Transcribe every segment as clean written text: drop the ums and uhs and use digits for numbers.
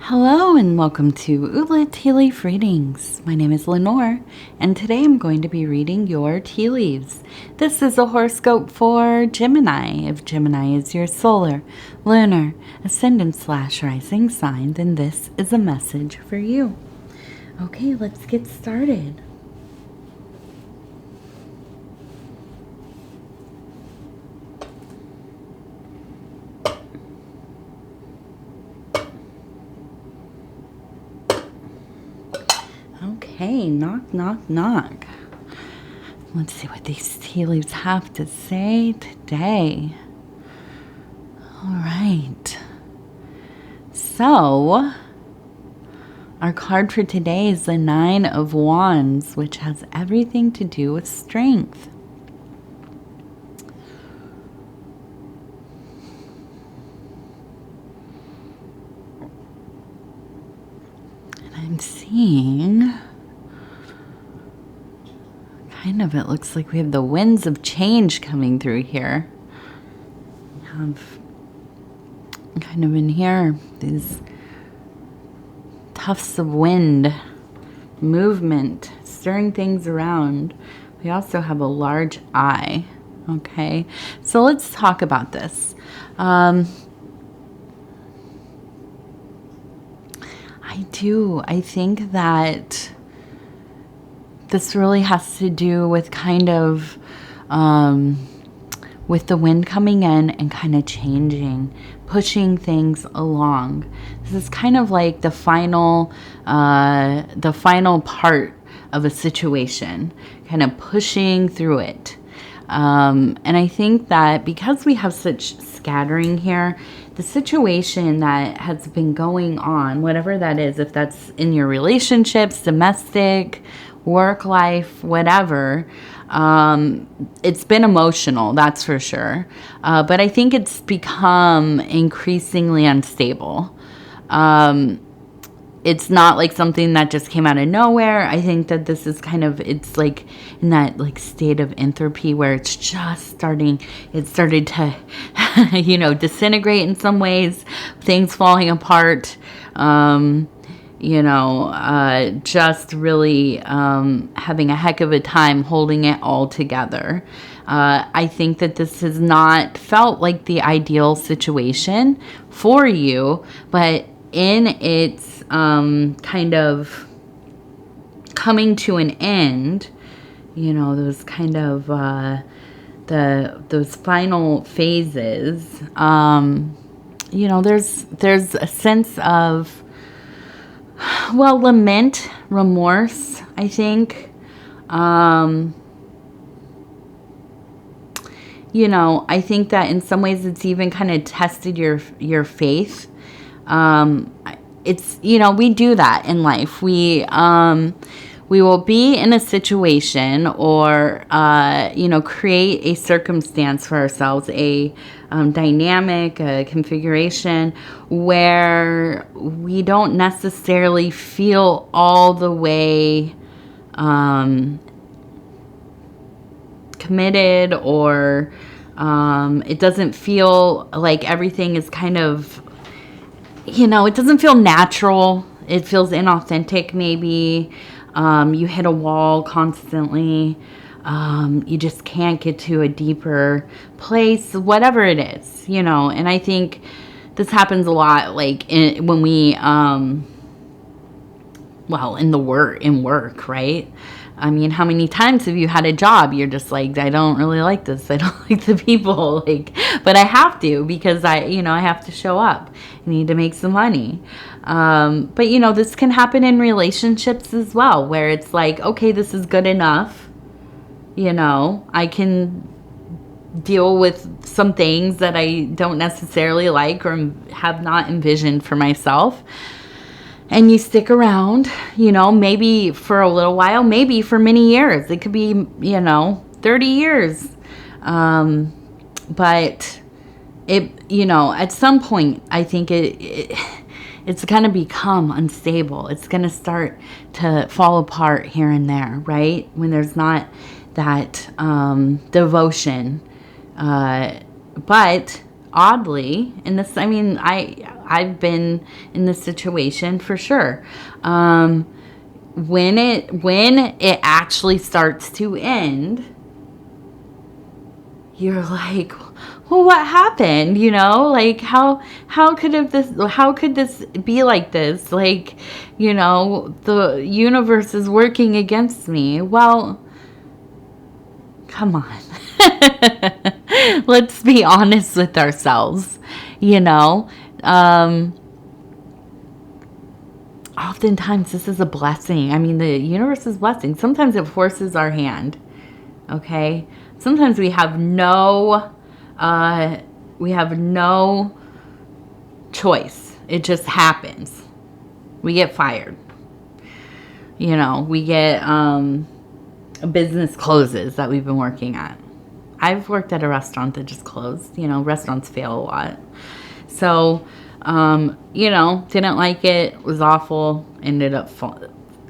Hello and welcome to Ula Tea Leaf Readings. My name is Lenor, and today I'm going to be reading your tea leaves. This is a horoscope for Gemini. If Gemini is your solar, lunar, ascendant/rising sign, then this is a message for you. Okay, let's get started. Okay, knock, knock, knock. Let's see what these tea leaves have to say today. All right. So, our card for today is the Nine of Wands, which has everything to do with strength. And I'm seeing it looks like we have the winds of change coming through here. We have kind of in here these tufts of wind, movement, stirring things around. We also have a large eye. Okay, so let's talk about this. I think that this really has to do with kind of with the wind coming in and kind of changing, pushing things along. This is kind of like the final part of a situation, kind of pushing through it. And I think that because we have such scattering here, the situation that has been going on, whatever that is, if that's in your relationships, domestic, work life, whatever, it's been emotional, that's for sure. But I think it's become increasingly unstable. It's not like something that just came out of nowhere. I think that this is it's like in that like state of entropy where it's just started to, disintegrate in some ways, things falling apart, just really having a heck of a time holding it all together. I think that this has not felt like the ideal situation for you, but in its kind of coming to an end, those kind of those final phases, there's a sense of lament, remorse, I think. I think that in some ways it's even kind of tested your faith. We do that in life. We will be in a situation or, create a circumstance for ourselves, a dynamic, a configuration where we don't necessarily feel all the way committed, or it doesn't feel like everything is kind of, it doesn't feel natural. It feels inauthentic maybe. You hit a wall constantly. You just can't get to a deeper place, whatever it is, and I think this happens a lot, like when we, in work, right? I mean, how many times have you had a job you're just like, I don't really like this, I don't like the people, but I have to because I have to show up. I need to make some money. But this can happen in relationships as well, where it's like, okay, this is good enough. I can deal with some things that I don't necessarily like or have not envisioned for myself. And you stick around, maybe for a little while, maybe for many years. It could be, 30 years. But it, at some point, I think it's going to become unstable. It's going to start to fall apart here and there, right? When there's not that devotion. But oddly, in this, I mean, I've been in this situation for sure. When it actually starts to end, you're like, well, what happened? You know, like how could this be like this? Like, you know, the universe is working against me. Well, come on. Let's be honest with ourselves, you know. Oftentimes this is a blessing. I mean, the universe is blessing. Sometimes it forces our hand. Okay? Sometimes we have no choice. It just happens. We get fired. You know, we get a business closes that we've been working at. I've worked at a restaurant that just closed. You know, restaurants fail a lot. So, you know, didn't like it, was awful, ended up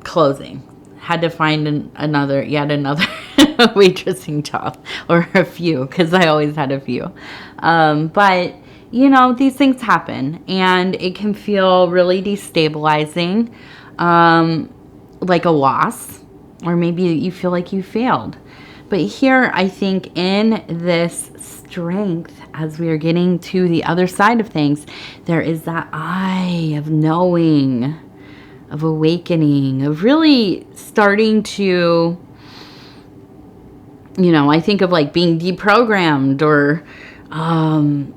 closing. Had to find yet another waitressing job, or a few, because I always had a few. But, you know, these things happen, and it can feel really destabilizing, like a loss, or maybe you feel like you failed. But here, I think in this strength, as we are getting to the other side of things, there is that eye of knowing, of awakening, of really starting to, you know, I think of like being deprogrammed, or,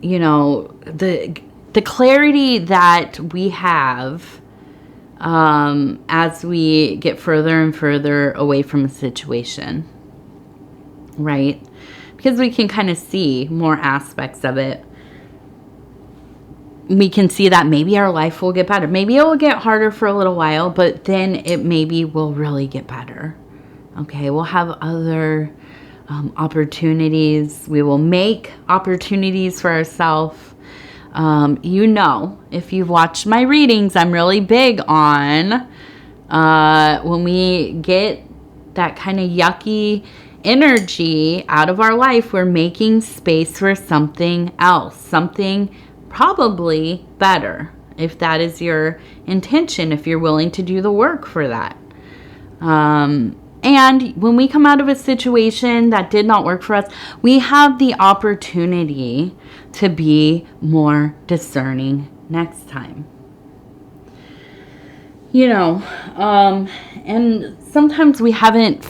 you know, the clarity that we have as we get further and further away from a situation, right? Because we can kind of see more aspects of it. We can see that maybe our life will get better. Maybe it will get harder for a little while, but then it maybe will really get better. Okay, we'll have other opportunities. We will make opportunities for ourselves. You know, if you've watched my readings, I'm really big on when we get that kind of yucky energy out of our life, we're making space for something else, something probably better, if that is your intention, if you're willing to do the work for that. And when we come out of a situation that did not work for us, we have the opportunity to be more discerning next time. You know, and sometimes we haven't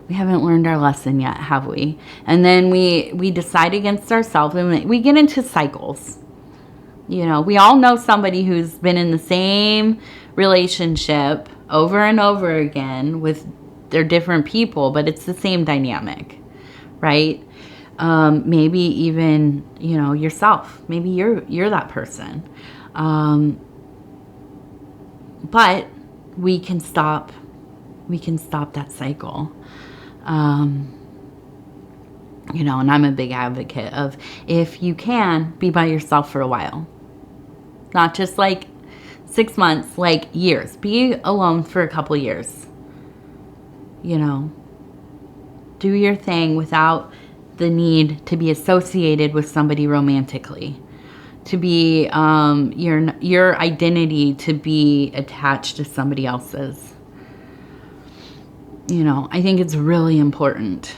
learned our lesson yet, have we? And then we decide against ourselves, and we get into cycles. You know, we all know somebody who's been in the same relationship over and over again with their different people, but it's the same dynamic, right? Maybe even, you know, yourself. Maybe you're that person. But we can stop that cycle. You know, and I'm a big advocate of, if you can, be by yourself for a while. Not just like 6 months, like years. Be alone for a couple years. You know, do your thing without the need to be associated with somebody romantically. To be, your identity to be attached to somebody else's. You know, I think it's really important.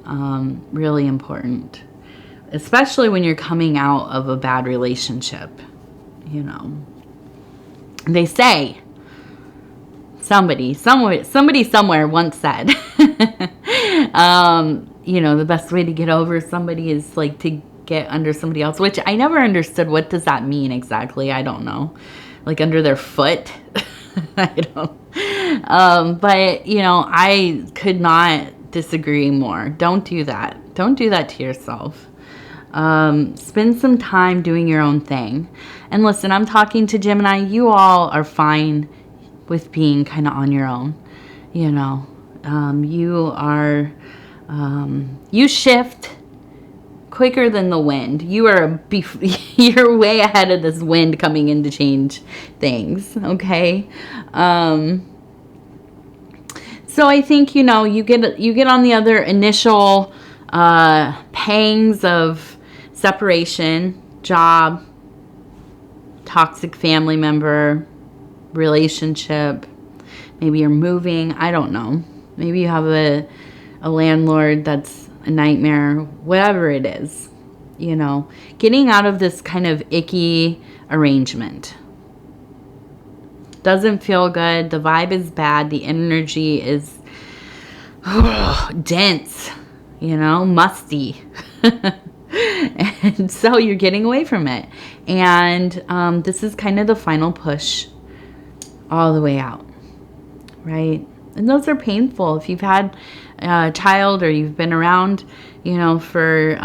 Really important. Especially when you're coming out of a bad relationship. You know, they say, somebody somewhere once said, you know, the best way to get over somebody is like to get under somebody else, which I never understood. What does that mean exactly? I don't know. Like under their foot? I don't. But, you know, I could not disagree more. Don't do that. Don't do that to yourself. Spend some time doing your own thing. And listen, I'm talking to Gemini. You all are fine with being kind of on your own. You know, you are, you shift quicker than the wind. You're way ahead of this wind coming in to change things. Okay. So I think, you know, you get on the other initial pangs of separation, job, toxic family member, relationship. Maybe you're moving. I don't know. Maybe you have a landlord that's a nightmare. Whatever it is, you know, getting out of this kind of icky arrangement. Doesn't feel good. The vibe is bad. The energy is dense, you know, musty. And so you're getting away from it. And this is kind of the final push all the way out, right? And those are painful. If you've had a child or you've been around, you know, for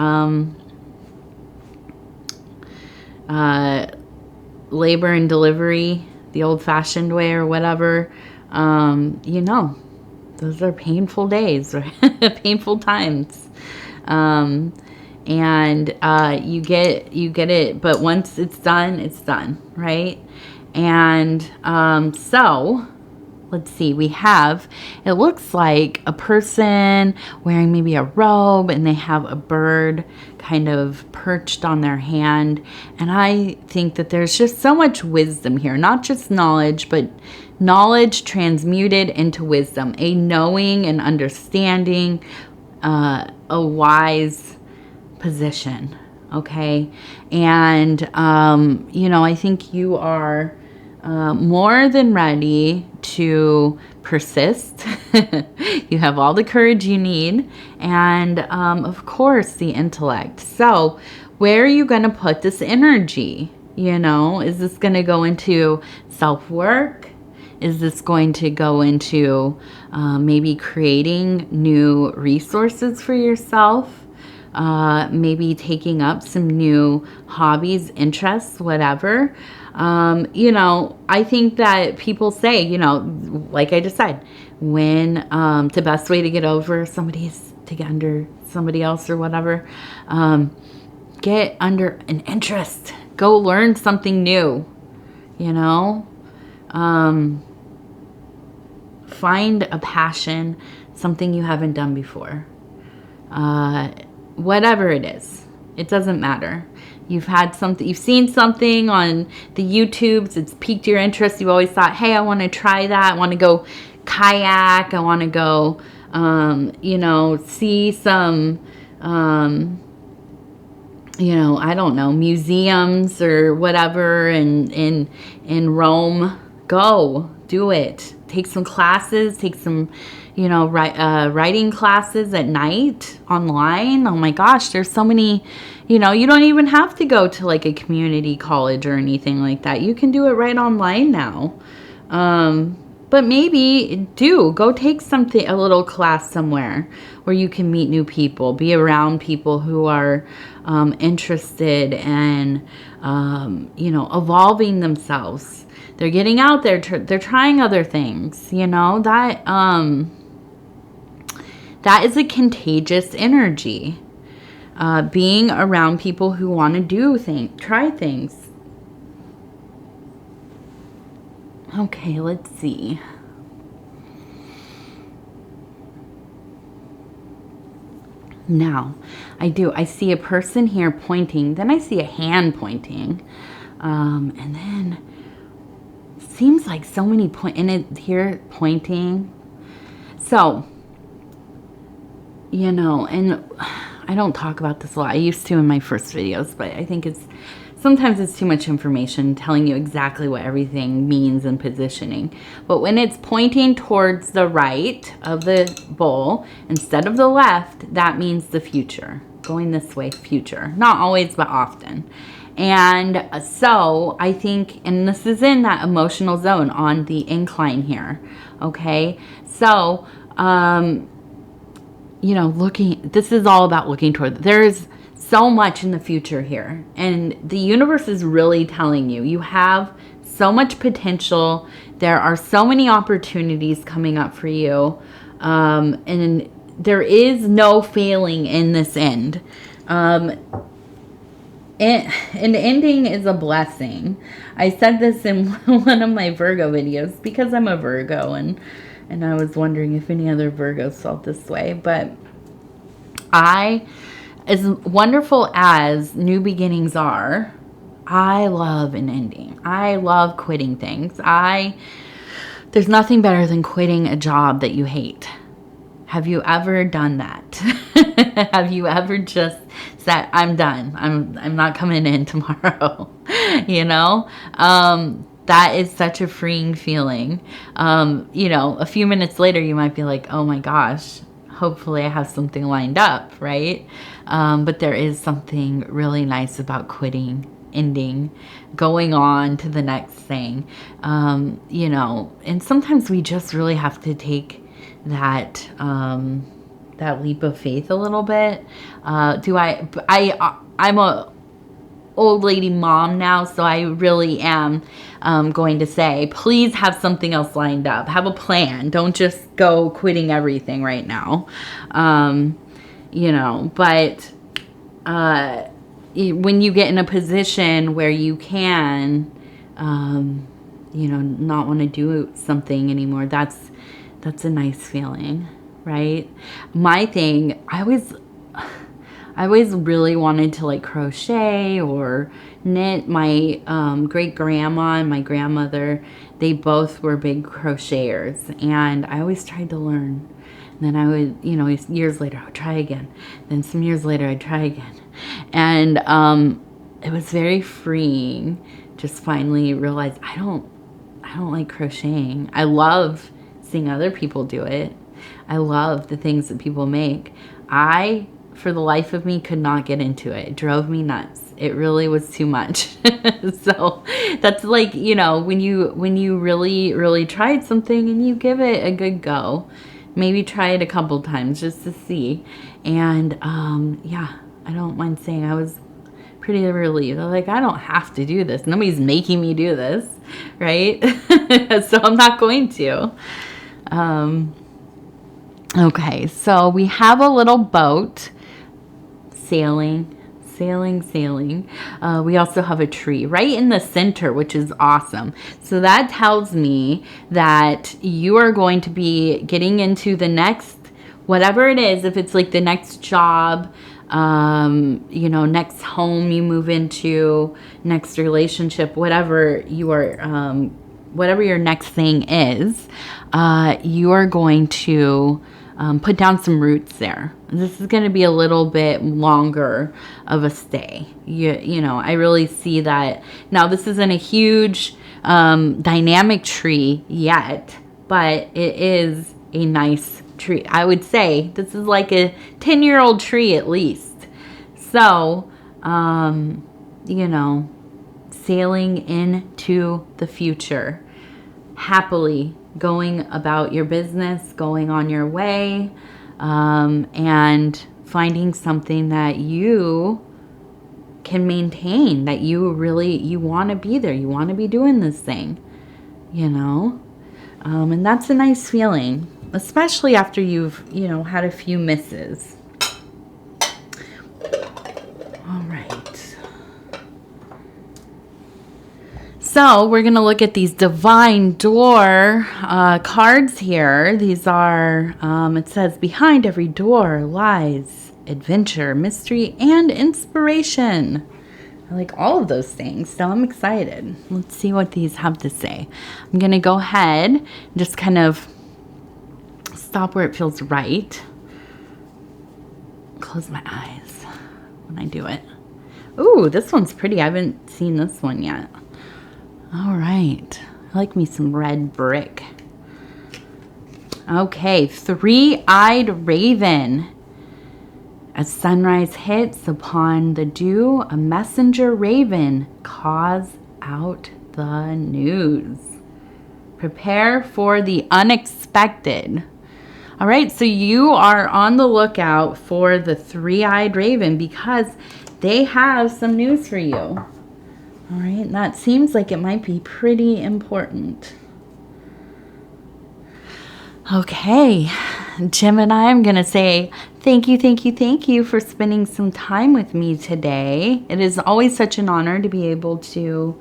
labor and delivery, the old-fashioned way or whatever, you know, those are painful days, right? Painful times. And you get it, but once it's done, right? And so let's see, it looks like a person wearing maybe a robe, and they have a bird kind of perched on their hand. And I think that there's just so much wisdom here, not just knowledge, but knowledge transmuted into wisdom, a knowing and understanding, a wise position. Okay. And, you know, I think you are more than ready to persist. You have all the courage you need, and of course the intellect. So where are you going to put this energy? You know, is this going to go into self-work? Is this going to go into maybe creating new resources for yourself? Maybe taking up some new hobbies, interests, whatever. You know, I think that people say, you know, like I just said, when the best way to get over somebody's to get under somebody else or whatever, get under an interest. Go learn something new, you know. Find a passion, something you haven't done before. Whatever it is, it doesn't matter. You've seen something on the YouTubes, it's piqued your interest. You've always thought, hey, I want to try that. I want to go kayak. I want to go, you know, see some, you know, I don't know, museums or whatever in Rome. Go do it. Take some classes, take some, you know, writing classes at night online. Oh my gosh, there's so many, you know, you don't even have to go to like a community college or anything like that. You can do it right online now. But maybe go take a little class somewhere where you can meet new people, be around people who are interested in, you know, evolving themselves. They're getting out there, they're trying other things, you know, that is a contagious energy. Being around people who want to try things. Okay, let's see. Now, I see a person here pointing, then I see a hand pointing, and then seems like so many here pointing. So, you know, and I don't talk about this a lot. I used to in my first videos, but I think sometimes it's too much information telling you exactly what everything means and positioning. But when it's pointing towards the right of the bowl instead of the left, that means the future. Going this way, future. Not always, but often. And so I think, and this is in that emotional zone on the incline here. Okay. So, you know, this is all about looking toward, there's so much in the future here. And the universe is really telling you, you have so much potential. There are so many opportunities coming up for you. And there is no failing in this end. An ending is a blessing. I said this in one of my Virgo videos because I'm a Virgo, and I was wondering if any other Virgos felt this way. But I as wonderful as new beginnings are, I love an ending. I love quitting things. There's nothing better than quitting a job that you hate. Have you ever done that? Have you ever just said, I'm done. I'm not coming in tomorrow. You know? That is such a freeing feeling. You know, a few minutes later, you might be like, oh my gosh, hopefully I have something lined up, right? But there is something really nice about quitting, ending, going on to the next thing. You know, and sometimes we just really have to take that leap of faith a little bit. I'm a old lady mom now, so I really am going to say, please have something else lined up. Have a plan. Don't just go quitting everything right now. You know, but when you get in a position where you can, you know, not want to do something anymore, that's a nice feeling, right? My thing, I always really wanted to like crochet or knit. My great grandma and my grandmother, they both were big crocheters, and I always tried to learn. And then I would, you know, years later I would try again. Then some years later I'd try again, and it was very freeing. Just finally realized I don't like crocheting. I love seeing other people do it. I love the things that people make. I, for the life of me, could not get into it. It drove me nuts. It really was too much. So that's like, you know, when you really, really tried something and you give it a good go, maybe try it a couple times just to see. And yeah, I don't mind saying I was pretty relieved. I'm like, I don't have to do this. Nobody's making me do this, right? So I'm not going to. Okay, so we have a little boat sailing. We also have a tree right in the center, which is awesome. So that tells me that you are going to be getting into the next, whatever it is, if it's like the next job, you know, next home you move into, next relationship, whatever you are, whatever your next thing is, you are going to put down some roots there. This is going to be a little bit longer of a stay. You know, I really see that. Now, this isn't a huge dynamic tree yet, but it is a nice tree. I would say this is like a 10-year-old tree at least. So, you know, sailing into the future, happily going about your business, going on your way, and finding something that you can maintain, that you want to be there. You want to be doing this thing, you know? And that's a nice feeling, especially after you've, you know, had a few misses. All right. So we're going to look at these divine door cards here. These are, it says, behind every door lies adventure, mystery, and inspiration. I like all of those things, so I'm excited. Let's see what these have to say. I'm going to go ahead and just kind of stop where it feels right. Close my eyes when I do it. Ooh, this one's pretty. I haven't seen this one yet. All right. I like me some red brick. Okay, three-eyed raven. As sunrise hits upon the dew, a messenger raven calls out the news. Prepare for the unexpected. All right, so you are on the lookout for the three-eyed raven because they have some news for you. All right, and that seems like it might be pretty important. Okay, Gemini, I'm going to say thank you for spending some time with me today. It is always such an honor to be able to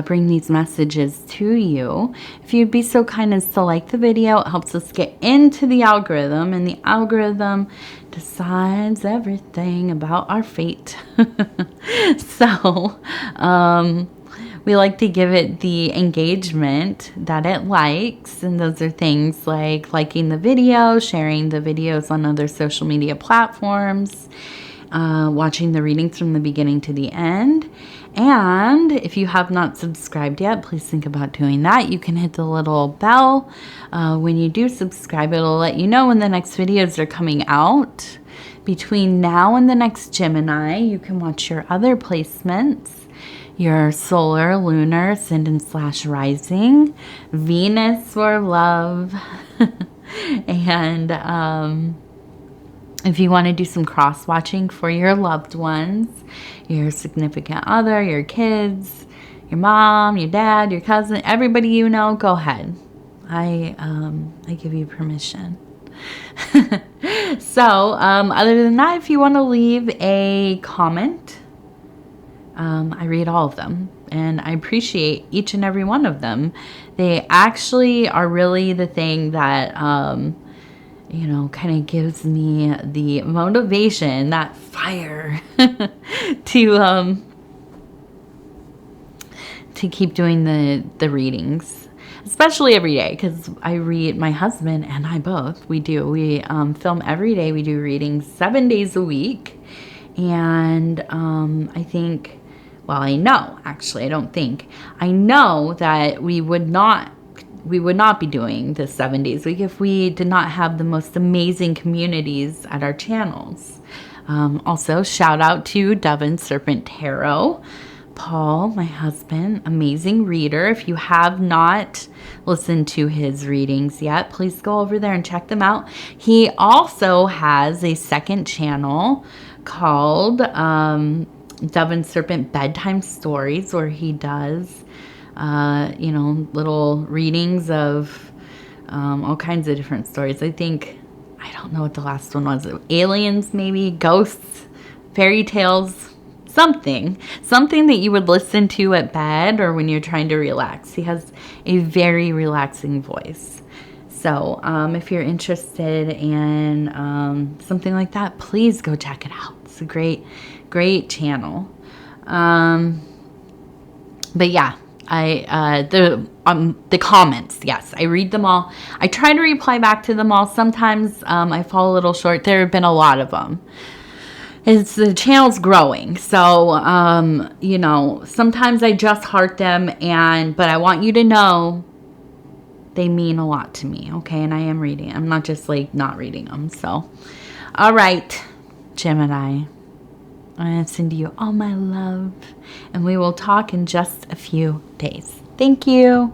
bring these messages to you. If you'd be so kind as to like the video, it helps us get into the algorithm, and the algorithm decides everything about our fate. So, we like to give it the engagement that it likes, and those are things like liking the video, sharing the videos on other social media platforms, watching the readings from the beginning to the end. And if you have not subscribed yet, please think about doing that. You can hit the little bell. When you do subscribe, it'll let you know when the next videos are coming out. Between now and the next Gemini, you can watch your other placements, your solar, lunar, ascendant / rising, Venus for love, and if you want to do some cross-watching for your loved ones, your significant other, your kids, your mom, your dad, your cousin, everybody you know, go ahead. I give you permission. So, other than that, if you want to leave a comment, I read all of them, and I appreciate each and every one of them. They actually are really the thing that, kind of gives me the motivation, that fire to keep doing the readings, especially every day, because I read, my husband and I both, we film every day. We do readings 7 days a week. And I think, well, I know, actually, I know that we would not be doing this 7 days a week if we did not have the most amazing communities at our channels. Also, shout out to Dove and Serpent Tarot. Paul, my husband, amazing reader. If you have not listened to his readings yet, please go over there and check them out. He also has a second channel called Dove and Serpent Bedtime Stories, where he does little readings of all kinds of different stories. I don't know what the last one was. Aliens, maybe, ghosts, fairy tales, something that you would listen to at bed or when you're trying to relax. He has a very relaxing voice. So if you're interested in something like that, please go check it out. It's a great channel. But yeah, the comments, yes, I read them all. I try to reply back to them all. Sometimes I fall a little short. There have been a lot of them. The channel's growing, so sometimes I just heart them, but I want you to know they mean a lot to me, okay? And I am reading. I'm not just not reading them. So, all right, Gemini, I'm going to send you all my love, and we will talk in just a few days. Thank you.